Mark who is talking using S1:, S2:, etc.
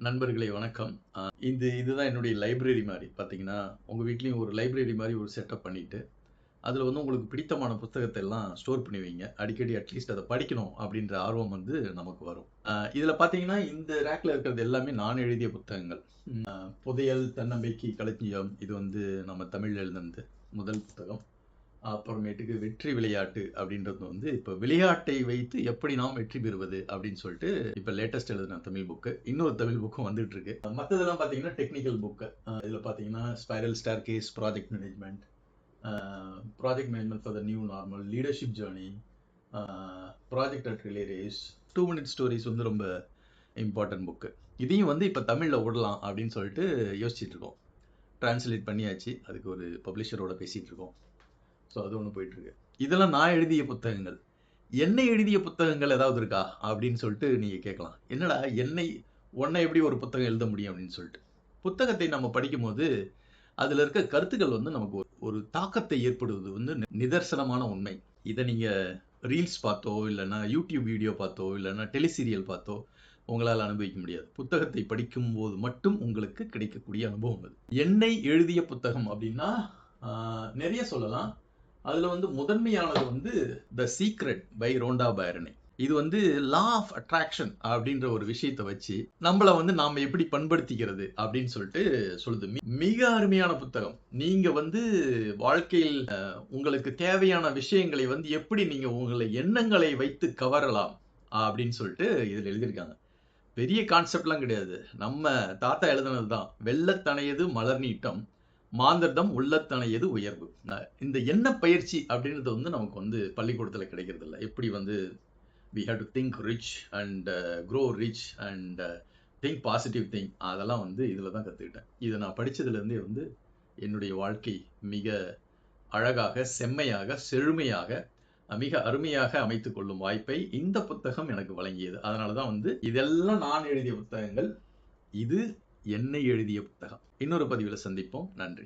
S1: நண்பர்களே வணக்கம். இதுதான் என்னுடைய லைப்ரரி மாரி. பார்த்தீங்கன்னா, உங்க வீட்லயும் ஒரு லைப்ரரி மாரி ஒரு செட்டப் பண்ணிட்டு, அதில வந்து உங்களுக்கு பிடித்தமான புத்தகத்த எல்லாம் ஸ்டோர் பண்ணி வைங்க. அடிக்கடி அட்லீஸ்ட் அத படிக்கணும் அப்படின்ற ஆர்வம் வந்து நமக்கு வரும். இதில பார்த்தீங்கன்னா, இந்த ரேக்ல இருக்கிறது எல்லாமே நான் எழுதிய புத்தகங்கள். புதையல், தன்னம்பிக்கை, களஞ்சியம் இது வந்து நம்ம தமிழ்ல எழுதுனது முதல் புத்தகம். அப்புறமேட்டுக்கு வெற்றி விளையாட்டு அப்படின்றது வந்து இப்ப விளையாட்டை வைத்து எப்படி நாம் வெற்றி பெறுவது அப்படின்னு சொல்லிட்டு இப்ப லேட்டஸ்ட் எழுதின தமிழ் புக்கு. இன்னொரு தமிழ் புக்கும் வந்துட்டு இருக்கு. மத்ததெல்லாம் பாத்தீங்கன்னா டெக்னிக்கல் புக்கு. இதுல பாத்தீங்கன்னா spiral staircase, project management for the new normal, leadership journey, project at relay race, 2 minute stories வந்து ரொம்ப இம்பார்ட்டன்ட் புக்கு. இதையும் வந்து இப்ப தமிழ்ல விடலாம் அப்படின்னு சொல்லிட்டு யோசிச்சுட்டு இருக்கோம். டிரான்ஸ்லேட் பண்ணியாச்சு. அதுக்கு ஒரு பப்ளிஷரோட பேசிட்டு இருக்கோம். ஸோ அது ஒன்று போயிட்டு இருக்கு. இதெல்லாம் நான் எழுதிய புத்தகங்கள். என்னை எழுதிய புத்தகங்கள் ஏதாவது இருக்கா அப்படின்னு சொல்லிட்டு நீங்க கேட்கலாம். என்னடா உன்னை எப்படி ஒரு புத்தகம் எழுத முடியும் அப்படின்னு சொல்லிட்டு. புத்தகத்தை நம்ம படிக்கும்போது அதுல இருக்க கருத்துக்கள் வந்து நமக்கு ஒரு தாக்கத்தை ஏற்படுவது வந்து நிதர்சனமான உண்மை. இதை நீங்க ரீல்ஸ் பார்த்தோ இல்லைன்னா யூடியூப் வீடியோ பார்த்தோ இல்லைன்னா டெலிசீரியல் பார்த்தோ உங்களால் அனுபவிக்க முடியாது. புத்தகத்தை படிக்கும் போது மட்டும் உங்களுக்கு கிடைக்கக்கூடிய அனுபவம் அது. என்னை எழுதிய புத்தகம் அப்படின்னா நிறைய சொல்லலாம். அதுல வந்து முதன்மையானது வந்து த சீக்ரெட் பை ரோண்டா பைரனே. இது வந்து லா ஆஃப் அட்ராக்ஷன் அப்படின்ற ஒரு விஷயத்தை வச்சு நம்மள வந்து நாம எப்படி பண்படுத்திக்கிறது அப்படின்னு சொல்லிட்டு சொல்லுது. மிக அருமையான புத்தகம். நீங்க வந்து வாழ்க்கையில் உங்களுக்கு தேவையான விஷயங்களை வந்து எப்படி நீங்க உங்களை எண்ணங்களை வைத்து கவரலாம் அப்படின்னு சொல்லிட்டு இதுல எழுதியிருக்காங்க. பெரிய கான்செப்ட்லாம் கிடையாது. நம்ம தாத்தா எழுதுனதுதான். வெள்ளத்தனையது மலர் நீட்டம், மாந்தர்தம் உள்ளத்தனையது உயர்வு. இந்த எண்ண பயிற்சி அப்படின்றது வந்து நமக்கு வந்து பள்ளிக்கூடத்துல கிடைக்கிறது இல்ல. எப்படி வந்து we have to think rich and grow rich and think positive thing அதெல்லாம் வந்து இதுல தான் கத்துக்கிட்டேன். இதை நான் படிச்சதுல இருந்தே வந்து என்னுடைய வாழ்க்கை மிக அழகாக, செம்மையாக, செழுமையாக, மிக அருமையாக அமைத்துக் கொள்ளும் வாய்ப்பை இந்த புத்தகம் எனக்கு வழங்கியது. அதனால தான் வந்து இதெல்லாம் நான் எழுதிய புத்தகங்கள். இது என்னை எழுதிய புத்தகம். இன்னொரு பதிவில சந்திப்போம். நன்றி.